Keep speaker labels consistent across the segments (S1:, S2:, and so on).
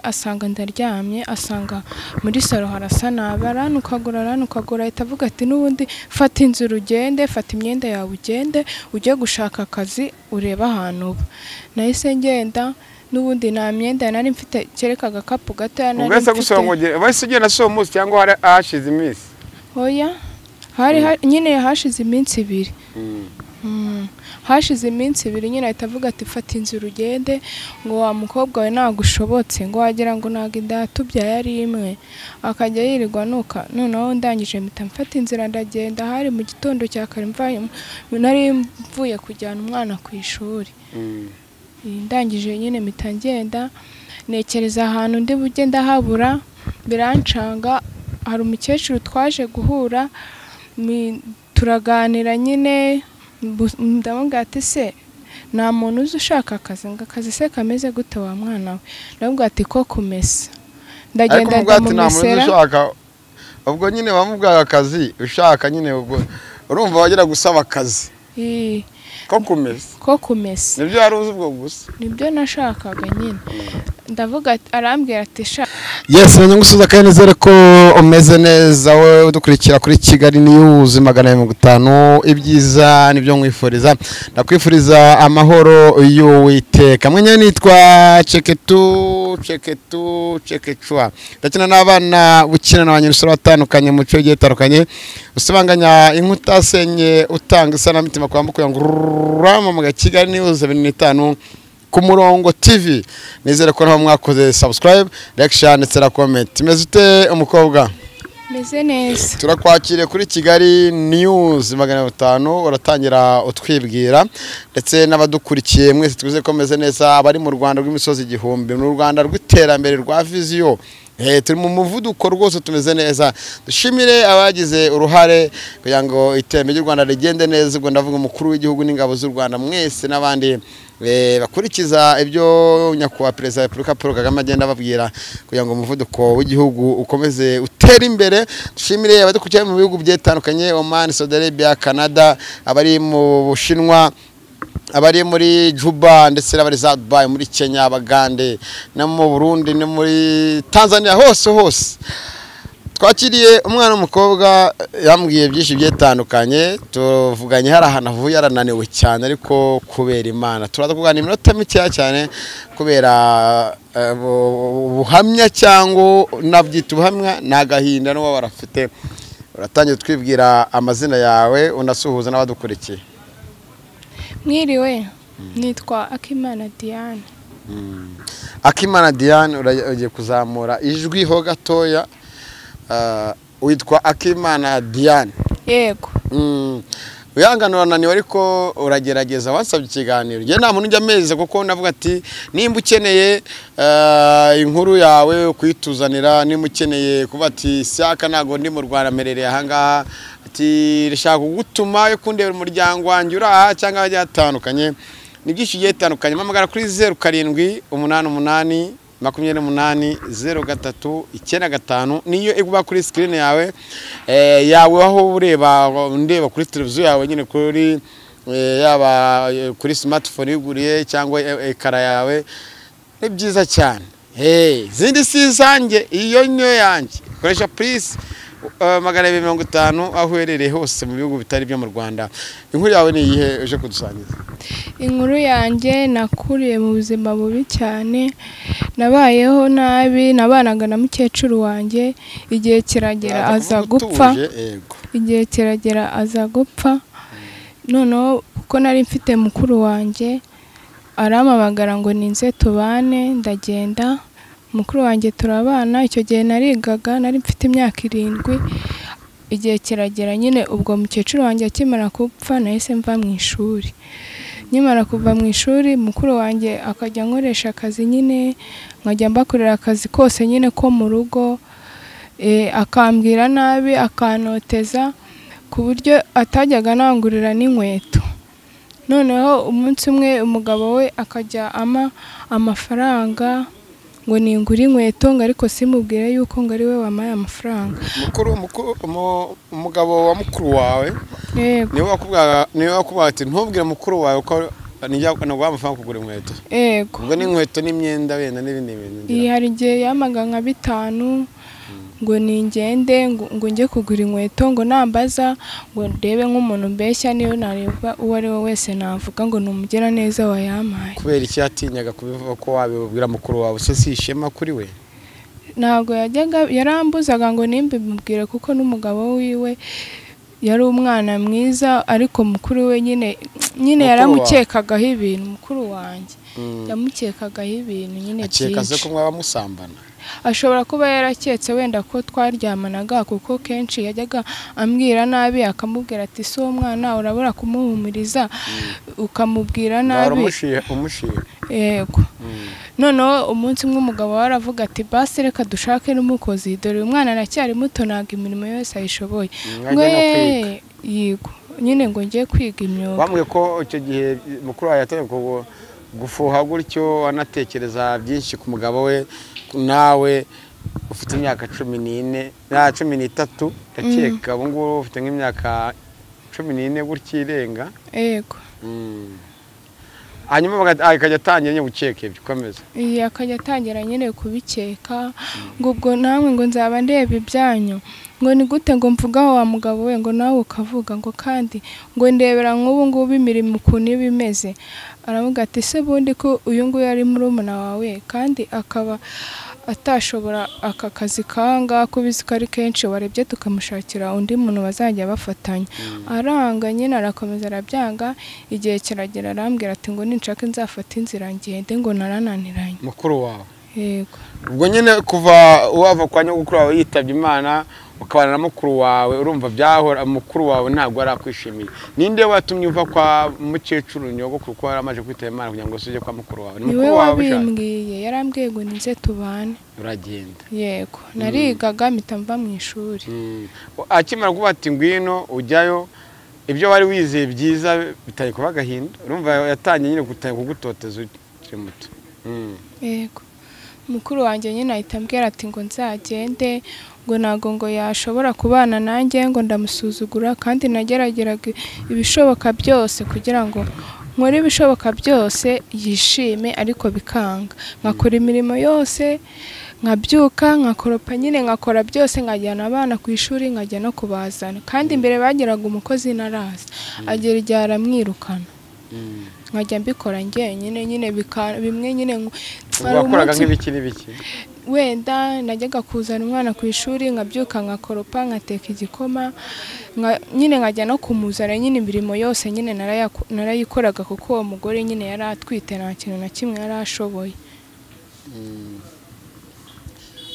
S1: asanga ndaryamye asanga muri salo harasa nabi aranukagura ahita avuga ati n'ubundi fata inzira ugende fata imyenda yawe ugende ujye gushaka akazi ureba ahantu uba nahise ngenda n'ubundi nta myenda nari mfite kereka agakapu gato nari mfite
S2: wese ugenda so umunsi cyangwa hashize iminsi
S1: oya nyine hashize iminsi ibiri hashize iminsi ibiri nyine ahita avuga ati fata inzira ugende ngo wa mukobwa we ntabwo ushobotse ngo wagira ngo ntabwo inda yatubyaye ari imwe akajya yirirwa nuka noneho ndangije mpita mfata inzira ndagenda hari mu gitondo cya kare nari mvuye kujyana umwana ku ishuri ndangije nyine mpita ngenda nekereza ahantu ndi bujye ndahabura birancanga hari umukecuru twaje guhura turaganira nyine ndamubwira ati se nta muntu uzi ushaka akazi ngo akazi se kameze gute wa mwana we ndamubwira ati ko kumesa ndagenda ndamumesera
S2: ubwo nyine bamubwira akazi ushaka nyine ubwo urumva wagera gusaba akazi ko kumesa nibyo yari uzi ubwo gusa
S1: nibyo nashakaga nyine ndavuga arambwira ati sha
S2: yes nanyugusuza kandi nizere ko umeze neza we udukurikira kuri Kigali News 150 ibyiza nibyo nkwifuriza ndakwifuriza amahoro y'Uwiteka mwenye nitwa Chekechwa ndakina n'abana bukina n'abanyeshuri batandukanye mu cyo gitandukanye usibanganya inkuta senye utanga isanamitima kwambuka ngo rama mu Kigali News 25 ku murongo TV nizere ko mwakoze subscribe like share ndetse na comment imeze ute umukobwa
S1: meze neza
S2: turakwakire kuri Kigali News 500 uratangira utwibwira ndetse n'abadukurikiye mwese tuze ko meze neza abari mu Rwanda rw'imisozi igihumbi mu Rwanda rw'iterambere rwa vision turi mu muvuduko rwose tumeze neza dushimire abagize uruhare kugira ngo iteme ry'u Rwanda rigende neza ubwo ndavuga umukuru w'igihugu n'ingabo z'u Rwanda mwese n'abandi bakurikiza ibyo nyakubahwa Perezida wa Repubulika Paul Kagame agenda babwira kugira ngo umuvuduko w'igihugu ukomeze utera imbere dushimire abadukurikiye mu bihugu byetandukanye Oman, Saudi Arabia, Canada abari mu Bushinwa abari muri Juba ndetse n'abari za Dubai muri Kenya Abagande no mu Burundi no muri Tanzania hose twakiriye umwana w'umukobwa yambwiye byinshi byetandukanye tuvuganye hari ahantu avuye arananiwe cyane ariko kubera Imana turaza kuganira iminota mike cyane kubera ubuhamya cyangwa nabyita ubuhamya nagahinda no barafite uratangiye twibwira amazina yawe unasuhuza n'abadukurikiye
S1: mwiriwe nitwa Akimana Diane
S2: Akimana Diane uragiye kuzamura ijwi ho gatoya witwa Akimana Diane
S1: yego
S2: uyanganura naniwe ariko uragerageza wasabye ikiganiro nge nta muntu njya ameze kuko ndavuga ati nimba ukeneye inkuru yawe kwituzanira nimba ukeneye kuba ati saka nago ndi mu Rwanda merereye ahangaha ati rishaka kugutuma yo kundebera umuryango wanjye uraha cyangwa bajya atandukanye ni byinshi byetandukanye mpamagara kuri 0788 28 niyo iguba kuri screen yawe aho ureba ndeba kuri televiziyo yawe nyine kuri yaba kuri smartphone yuguriye cyangwa ekara yawe ni byiza cyane zindi si zanjye iyo nyo yanjye koresha please 250 aho uherereye hose mu bihugu bitari byo mu Rwanda inkuru yawe ni iyihe uje kudusangiza
S1: inkuru yanjye nakuriye mu buzima bubi cyane nabayeho nabi nabanaga na mukecuru wanjye igihe kiragera aza gupfa noneho kuko nari mfite mukuru wanjye aramabagara ngo ninze tubane ndagenda mukuru wanjye turabana icyo gihe narigaga nari mfite imyaka 7 igihe kiragera nyine ubwo mukecuru wanjye akimara gupfa nahise mva mu ishuri nyimara kuva mu ishuri mukuru wanjye akajya nkoresha akazi nyine nkajya mbakorera akazi kose nyine ko mu rugo akambwira nabi akanoteza ku buryo atajyaga nangurira n'inkweto noneho umunsi umwe umugabo we akajya amafaranga ngo ningura inkweto ngo ariko simubwire yuko ngo ari we wamaye amafaranga
S2: umugabo wa mukuru wawe niwe wakubwira ati ntubwire mukuru wawe ko ntabwo amafaranga kugura inkweto.
S1: Yego.
S2: Ubwo n'inkweto n'imyenda wenda n'ibindi bintu.
S1: Hari igihe yamaga nka 5 ngo ningende ngo njye kugura inkweto ngo nambaza ngo ndebe nk'umuntu mbeshya niyo nareba uwo ari we wese navuga ngo numugera neza wayampaye.
S2: Kubera iki yatinyaga kubivuga ko wabibwira mukuru wawe se si ishema kuri we?
S1: Ntabwo yajyaga yarambuzaga ngo nimbe mubwire kuko n'umugabo wiwe yari umwana mwiza ariko mukuru we nyine yaramukekagaho ibintu. Mukuru wanjye yamukekagaho ibintu nyine byinshi.
S2: Akeka se ko mwaba musambana?
S1: Ashobora kuba yaraketse wenda ko twaryamanaga kuko kenshi yajyaga ambwira nabi akamubwira ati so umwana urabura kumuhumuriza ukamubwira nabi.
S2: Umushiye.
S1: Yego. Noneho umunsi umwe umugabo waravuga ati basi reka dushake n'umukozi dore umwana aracyari muto ntabwo imirimo yose ayishoboye. Yego nyine ngo ngiye kwiga imyuga.
S2: Bamwe ko icyo gihe mukuru wawe yatangiye gufuha gutyo anatekereza byinshi ku mugabo we, nawe ufite imyaka 14 na 13 ndakeka ubu ngubu ufite nk'imyaka 14 gutya irenga.
S1: Yego.
S2: Hanyuma akajya atangira nyine gukeka ibyo komeza.
S1: Akajya atangira nyine kubikeka ngo ubwo namwe ngo nzaba ndeba ibyanyu ngo ni gute ngo mvuga wa mugabo we ngo nawe ukavuga ngo kandi ngo ndebera nk'ubu ngubu imirimo ukuntu iba imeze. Aravuga ati se bundi ko uyu nguyu ari murumuna wawe kandi akaba atashobora aka kazi kanga kubizi ko ari kenshi warebye tukamushakira undi muntu bazajya bafatanya. Aranga nyine arakomeza arabyanga igihe kiragera arambwira ati ngo ninshaka nzafata inzira ngende ngo narananiranye.
S2: Mukuru wawe?
S1: Yego.
S2: Ubwo nyine kuva wava kwa nyogokuru wawe yitabye Imana ukabana na mukuru wawe urumva byahora mukuru wawe ntabwo arakwishimiye. Ninde watumye uva kwa mukecuru nyogokuru ko yaramaje kwitaba Imana kugira ngo usuje kwa mukuru wawe?
S1: Ni mukuru wawe bimbwiye yarambwiye ngo nize tubane.
S2: Uragenda?
S1: Yego. Narigaga mpita mva mu ishuri.
S2: Akimara kuba ati ngwino ujyayo ibyo wari wizeye byiza bitari kuba gahinda urumva yatangiye nyine kugutoteza ukiri muto.
S1: Yego. Mukuru wanjye nyine ahita ambwira ati ngo nzagende ngo ntago ngo yashobora kubana nanjye ngo ndamusuzugura kandi nagerageraga ibishoboka byose kugira ngo nkore ibishoboka byose yishime ariko bikanga. Nkakora imirimo yose nkabyuka nkakoropa nyine nkakora byose nkajyana abana ku ishuri nkajya no kubazana kandi imbere bagiraga umukozi naraza agera igihe aramwirukana. Nkajya mbikora njyenyine nyine bimwe nyine
S2: wakoraga nk'ibiki n'ibiki?
S1: Wenda najyaga kuzana umwana ku ishuri nkabyuka nkakoropa nkateka igikoma nyine nkajya no kumuzana nyine imirimo yose nyine narayikoraga kuko uwo mugore nyine yari atwite nta kintu na kimwe yari ashoboye.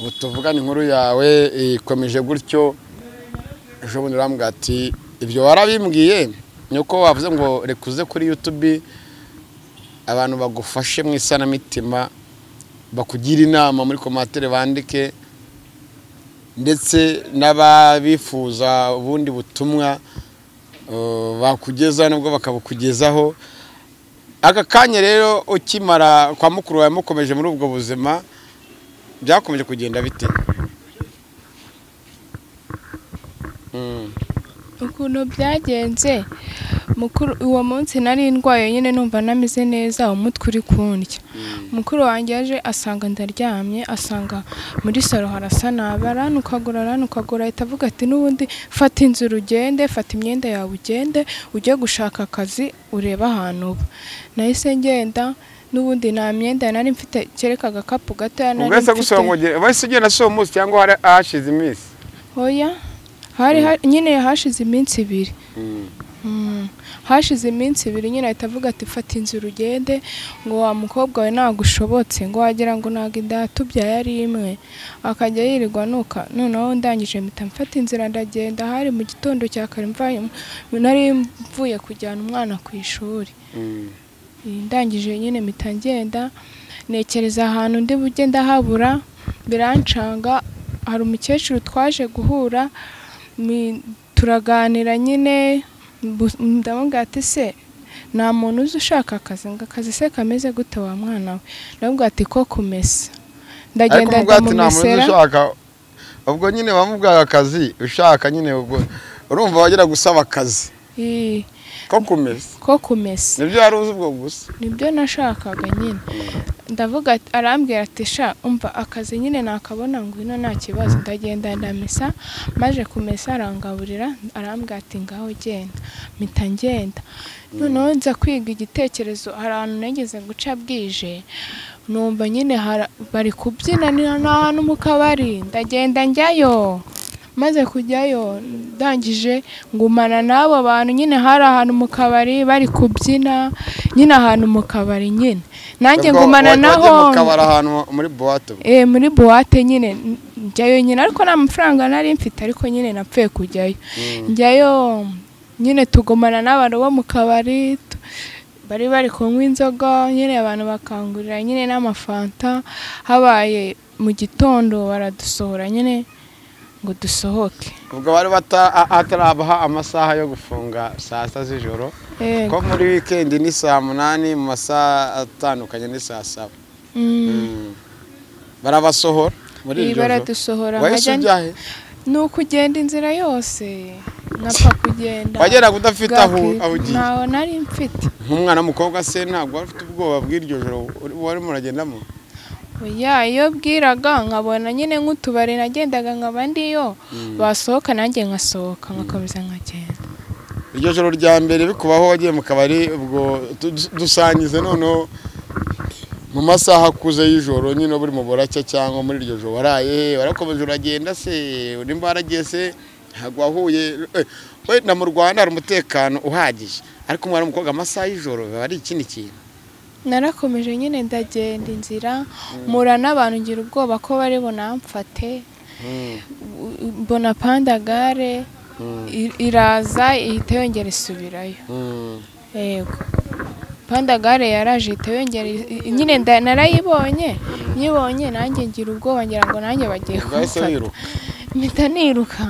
S2: Ubu tuvugana inkuru yawe ikomeje gutyo ejo bundi urambwira ati ibyo warabimbwiye nuko wavuze ngo rekuze kuri YouTube abantu bagufashe mu isanamitima bakugira inama muri komantere bandike ndetse n'ababifuza ubundi butumwa bakugeza nubwo bakabukugezaho. Aka kanya rero ukimara kwa mukuru wawe mukomeje muri ubwo buzima byakomeje kugenda bite?
S1: Ukuntu byagenze mukuru uwo munsi nari ndwaye nyine numva namize neza umutwe uri kundya. Mukuru wanjye yaje asanga ndaryamye asanga muri saro harasa nabi aranukagura ahita avuga ati n'ubundi fata inzira ugende fata imyenda yawe ugende ujye gushaka akazi ureba ahantu uba. Nahise ngenda n'ubundi nta myenda nari mfite kereka agakapu gato nari mfite.
S2: Ubwo gusongogera wese ugenda so umunsi cyangwa hari hashize iminsi?
S1: Oya nyine hashize iminsi 2. Hashize iminsi 2 nyine ahita avuga ati fata inzira ugende ngo wa mukobwa we nagushobotse ngo wagira ngo naga indatubya yari imwe akajya yirirwa nuka. Noneho ndangije mpita mfata inzira ndagenda hari mu gitondo cya kare nari mvuye kujyana umwana ku ishuri. Ndangije nyine mpita ngenda nekereza ahantu ndi bujye ndahabura birancanga. Hari umukecuru twaje guhura turaganira nyine ndamubwira ati se nta muntu uzi ushaka akazi ngo akazi se kameze gute wa mwana we? Ndamubwira ati ko kumesa. Ndagenda ndamumesera.
S2: Ubwo nyine wamubwira akazi ushaka nyine ubwo urumva wagera gusaba akazi. ko kumesa nibyo yari uzi ubwo gusa
S1: nibyo nashakaga nyine ndavuga arambwira ati sha umva akazi nyine nakabona ngo ino nta kibazo ndagenda ndamesa maje kumesa arangaburira arambwira ati ngaho genda mpita ngenda noneho nza kwiga igitekerezo hari ahantu nageze guca bwije numva nyine bari kubyina n'ahantu mu kabari ndagenda njyayo maze kujyayo ndangije ngumana n'abo bantu nyine hari ahantu mu kabari bari kubyina nyine ahantu mu kabari nyine nanjye ngumana naho
S2: mu kabari ahantu muri boîte
S1: muri boîte nyine njyayo nyine ariko nta mafaranga nari mfite ariko nyine napfuye kujyayo njyayo nyine tugumana n'abantu bo mu kabari bari kunywa inzoga nyine abantu bakangurira nyine n'amafanta habaye mu gitondo baradusohora nyine ngo dusohoke
S2: ubwo bari batarabaha amasaha yo gufunga saa 7 z'ijoro ko muri weekend ni saa 8 mu masaha atandukanye ni saa 7 barabasohora muri iryo joro
S1: baradusohora
S2: nkajya
S1: nuko ugenda inzira yose napfa kugenda
S2: wagera udafite aho ugiye
S1: naho nari mfite
S2: nk'umwana w'umukobwa se ntabwo afite ubwoba bw'iryo joro wari muragendamo
S1: oya iyo bwiraga nkabona nyine nk'utubari nagendaga nk'abandiyo basohoka nanjye ngasohoka ngakomeza nkagenda
S2: iryo joro rya mbere bikubaho wagiye mu kabari ubwo dusangize noneho mu masaha akuze y'ijoro nyine buri mu buracya cyangwa muri iryo joro waraye warakomeje uragenda se nimba waragiye se ntabwo wahuye wenda mu Rwanda hari umutekano uhagije ariko umwana w'umukobwa amasaha y'ijoro biba ari ikindi kintu
S1: narakomeje nyine ndagenda inzira mura n'abantu ngira ubwoba ko bari bunamfate mbona pandagare iraza ihita yongera isubirayo yego pandagare yaraje ihita yongera nyine narayibonye nyibonye nanjye ngira ubwoba ngira ngo nanjye bagiye kumfata mpita niruka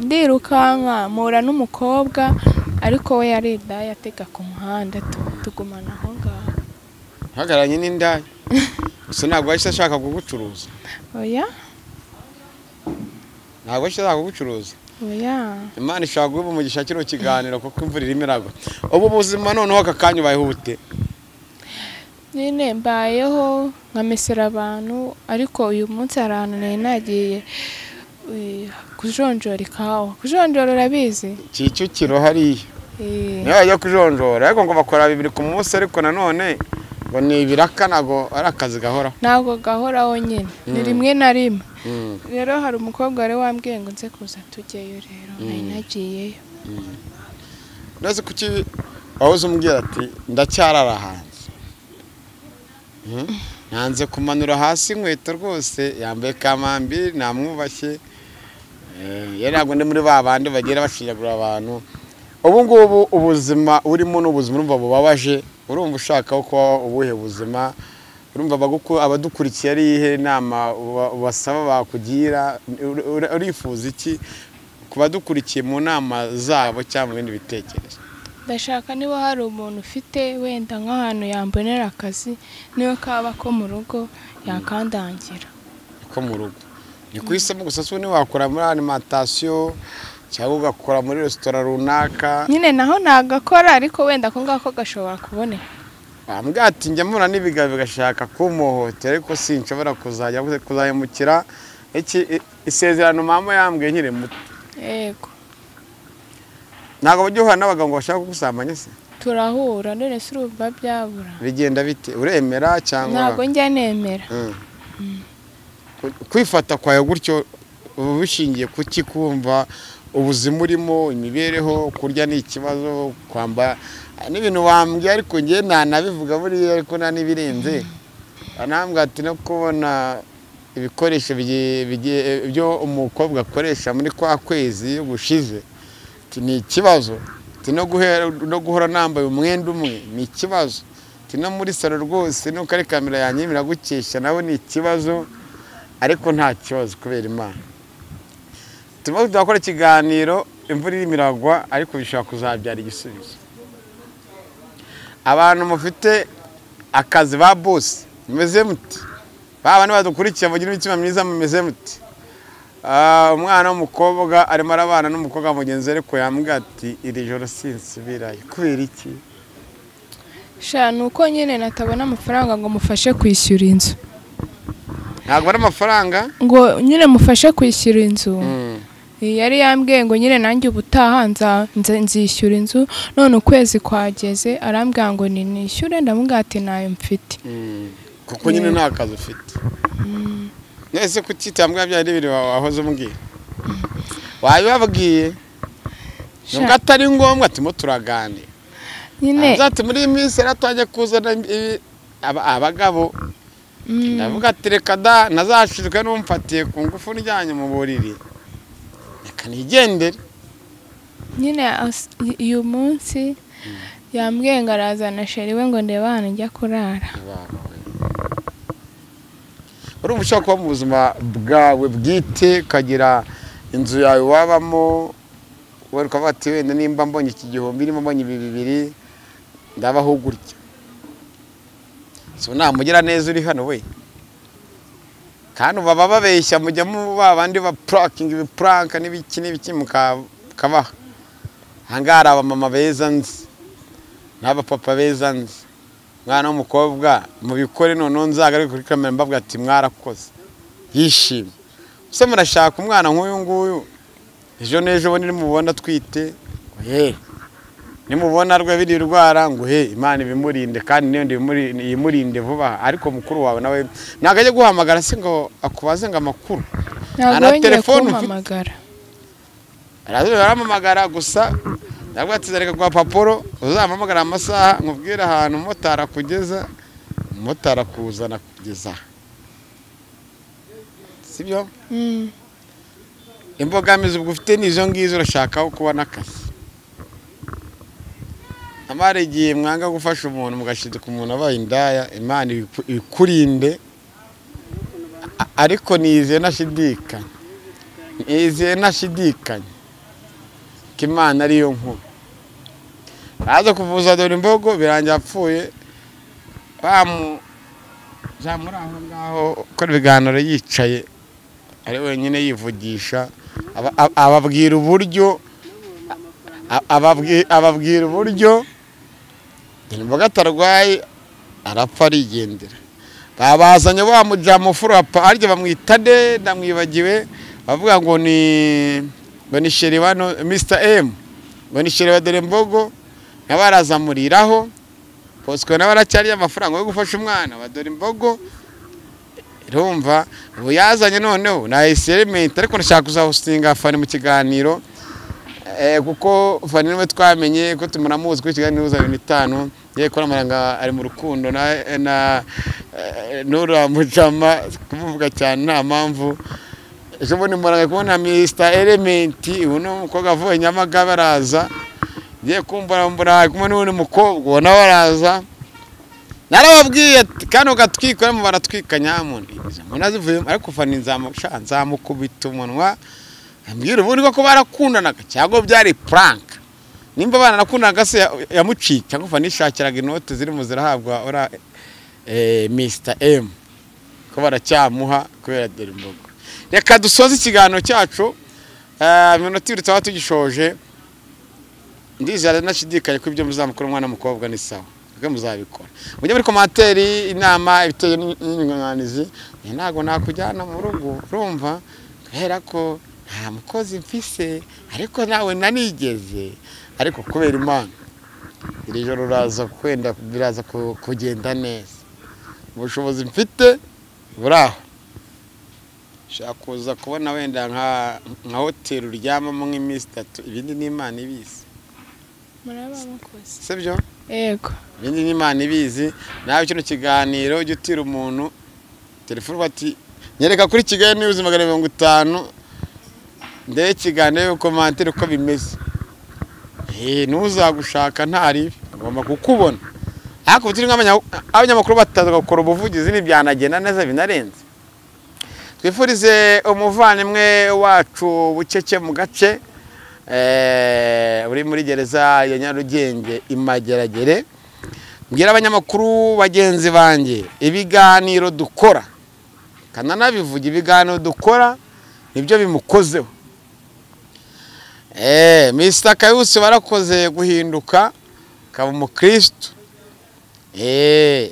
S1: ndirukanka mura n'umukobwa ariko we yari indaya atega ku muhanda tugumana aho ngaho
S2: hagaranye n'indaya gusa ntabwo wahise ashaka kugucuruza
S1: oya
S2: ntabwo wahise ashaka kugucuruza
S1: oya
S2: Imana ishaka guha umugisha kino kiganiro kuko imvura irimo iragwa ubu buzima noneho aka kanya ubayeho bute
S1: nyine mbayeho nkamesera abantu ariko uyu munsi hari ahantu nari nagiye kujonjora ikawa kujonjora urabizi
S2: Kicukiro hariya niyo bajya kujonjora ariko ngo bakora 2 ku munsi ariko nanone ngo ni ibiraka ntago ari akazi gahora
S1: ntago gahoraho nyine ni rimwe na rimwe rero hari umukobwa wari wambwiye ngo nze kuza tujyeyo rero nari nagiyeyo
S2: nose kuki wahoze umbwira ati ndacyarara hanze nanze kumanura hasi inkweto rwose yambaye kamambi namwubashye ntabwo ndi muri ba bandi bagera bashiragura abantu ubu ngubu ubuzima urimo n'ubuzima urumva bubabaje urumva ushaka ko ubuhe buzima urumva abadukurikiye ari ihe nama basaba bakugira urifuza iki ku badukurikiye mu nama zabo cyangwa ibindi bitekerezo
S1: ndashaka niba hari umuntu ufite wenda nk'ahantu yambonera akazi niyo kaba ko mu rugo yakandangira
S2: ko mu rugo ni kwisemo gusa so ni wakora muri alimentation cyangwa ugakora muri restaurant runaka
S1: nyine naho nagakora ariko wenda ko ngako gashobora kuboneka
S2: ambwati njya mura n'ibigabe bigashaka kumuhohotera ariko sinshobora kuzayemukira isezerano mama yambwiye nkire muto
S1: yego
S2: ntago bajya n'abagabo bashaka kugusambanya se
S1: turahura none se urumva byabura
S2: bigenda bite uremera cyangwa
S1: ntago njya nemera
S2: kwifata kwawe gutyo bishingiye kuki kumva ubuzima urimo imibereho kurya ni ikibazo kwamba n'ibintu wambye ariko ngiye nanabivuga buriya ariko nanibirenze anambwa ati no kubona ibikoresho byo umukobwa akoresha muri kwa kwezi gushize ni ikibazo no guhora nambaye umwenda umwe ni ikibazo no muri salo rwose nuko ari kamera yanyemera gukesha nawe ni ikibazo ariko nta kibazo kubera Imana turimo dukora ikiganiro imvura irimo iragwa ariko bishobora kuzabyara igisubizo abantu mufite akazi ba boss mumeze muti baba badukurikiye bagira imitima myiza mumeze muti umwana w'umukobwa arimo arabana n'umukobwa mugenzi we ariko yambwira ati iri joro sinsubirayo. Kubera iki?
S1: sha nuko nyine natabona amafaranga ngo mufashe kwishyura inzu.
S2: Ntabwo ari amafaranga
S1: ngo nyine mufashe kwishyura inzu. Yari yambwiye ngo nyine nanjye ubutaha nzishyura inzu, none ukwezi kwageze arambwira ngo nishyure, ndamubwira ati nayo mfite.
S2: Kuko nyine nta kazi ufite. Nese kutitambwa bya bibiri wahoze umbwira. Wabibabwiye? Nubwo atari ngombwa ati mo turaganira.
S1: Nyine
S2: azati muri iyi minsi aratajya kuzana abagabo. Ndavuga ati reka da nazashirwe n'umfatiye ku ngufu njyanye mu buriri. Reka nigendere.
S1: Nyine uyu munsi yambwiye ngo arazana sheri we ngo ndebe ahantu njya kurara.
S2: Urumva ushaka kuba mu buzima bwawe bwite, kagira inzu yawe wabamo, wari ukavuga ati wenda nimba mbonye iki gihumbi irimo mbonye ibi bibiri ndabaho gutya. So namugira neza uri hano we. Kandi baba babeshya mujya mu babandi ba pranking ibipranka n'ibiki mukabaha. Hangara abamama beza nzi n'abapapa beza nzi. Mwana w'umukobwa mu bikore none nzaga kuri kamera mbavuga ati mwarakoze yishimye. Se murashaka umwana nk'uyu nguyu ejo nejo bo nimubona twite nimubona rwe biri rwara ngo Imana ibimurinde kandi niyo yimurinde vuba. Ariko mukuru wawe nawe nagaje guhamagara se ngo akubaze ngo amakuru
S1: ana telefone uhamagara
S2: arahamagara gusa. Ntabwo atizareka kwa paporo uzampamagara amasaha nkubwira ahantu motara kugeza motara kuzana kugeza. Sibyo? Imbogamizi ubwo ufite nizo ngizo urashaka kubona akazi. Amare igihe mwanga gufasha umuntu mugashyize ku muntu abaye indaya, Imana ikurinde. Ariko nize nashidikanya. Ko Imana ariyo nkuru. Aza kuvuza dore imbogo birangira apfuye. Zamura aho ngaho ukora ibiganiro yicaye ari wenyine yivugisha, ababwira uburyo imboga atarwaye arapfa arigendera. Babazanye bamuja mu furapa arye bamwita de ndamwibagiwe, bavuga ngo ni sheri bano Mr M, ngo ni sheri wa dore imbogo nabarazamuriraho poswe nabaracyari amafaranga yo gufasha umwana wa dore imbogo. Urumva ubu yazanye noneho na element, ariko nashaka kuzahustinga Fani mu kiganiro kuko Fani niwe twamenye ko tumuramuzi ku kiganiro za 5 ye kora amaranga ari mu rukundo na Nura Mujama kumuvuga cyane nta mpamvu. Ejo bone muranga kubona Mr Element uno mukobwa avuye Nyamagabe araza ye kumbura mbura kumwe n'undi mukobwa ubona baraza. Narababwiye kandi ugatwikora mu baratwikanya mundi munazivuye ariko Fani nzamukubita umunwa ambwira ubundi ko barakundanaga cyangwa byari prank. Nimba bana nakundanaga se yamucika cyangwa Fani shakiraga inote ziri mu zirahabwa ora Mr M ko baracyamuha kubera dore imbogo. Reka dusoze ikiganiro cyacu iminota 2 tuba tugishoje. Ndizera nashidikanye ko ibyo muzamukora umwana mukobwa ni sawa bwe muzabikora. Mujye muri commentaire inama ibiteye n'inganganizi. Ntago nakujyana mu rugo urumva kubera ko nta mukozi mfise ariko nawe nanigeze, ariko kubera Imana iri joro raza kwenda biraza kugenda neza. Ubushobozi mfite buraho shakuza kubona wenda nka hotel uryamamo nk'iminsi 3 ibindi ni Imana ibizi.
S1: Muraba mukozi
S2: Sibyo?
S1: Yego.
S2: Ibindi ni Imana ibizi. Nawe kino kiganiro ujye utira umuntu telefone bati nyereka kuri Kigali News 50 ndeye kiganiro commentaire uko bimeze. Nuzagushaka ntari ngomba kukubona. Ariko turi nk'abanyamakuru bataza gukora ubuvugizi n'ibyanagenda neza binarenze. Twifurize umuvandimwe wacu bucece mu gace uri muri gereza ya Nyarugenge Imageragere. Mbwira abanyamakuru bagenzi banjye ibiganiro dukora kanana bivuga ibiganiro dukora nibyo bimukozeho. Mr. Kayusi barakoze guhinduka kaba umukristo.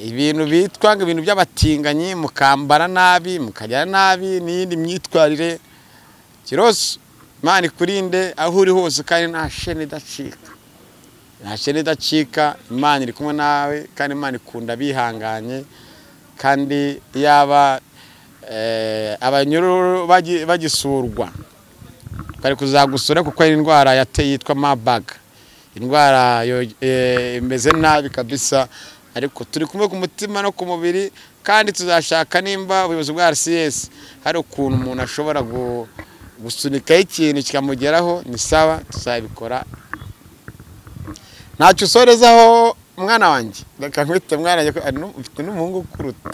S2: Ibintu bitwa ngo ibintu by'abatinganyi, mukambara nabi, mukajya nabi, n'indi myitwarire. Kiroso Imana ikurinde aho uri hose, kandi nta shene idacika. Nta shene idacika, Imana iri kumwe nawe, kandi Imana ikunda bihanganye. Kandi yaba abanyururu bagisurwa kari kuzagusura, kuko ari indwara yateye yitwa Marburg. Indwara imeze nabi kabisa, ariko turi kumwe ku mutima no ku mubiri, kandi tuzashaka nimba ubuyobozi bwa RCS hari ukuntu umuntu ashobora gusunika ikintu kikamugeraho, ni sawa, tuzabikora. Ntacyo usorezaho mwana wanjye, reka nkwite mwana wanjye, ufite n'umuhungu kuruta.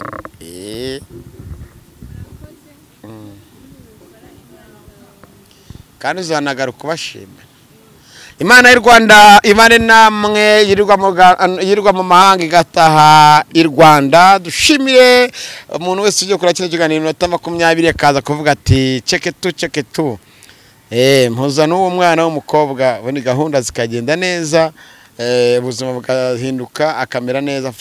S2: Kandi uzanagaruka kubashima. Imana y'u Rwanda ibane namwe, yirirwa mu mahanga igataha i Rwanda. Dushimiye umuntu wese uje kuri kino kiganiro iminota 20 akaza kuvuga ati ceke tu. Mpuza n'uwo mwana w'umukobwa, bone gahunda zikagenda neza, ubuzima bugahinduka akamera neza.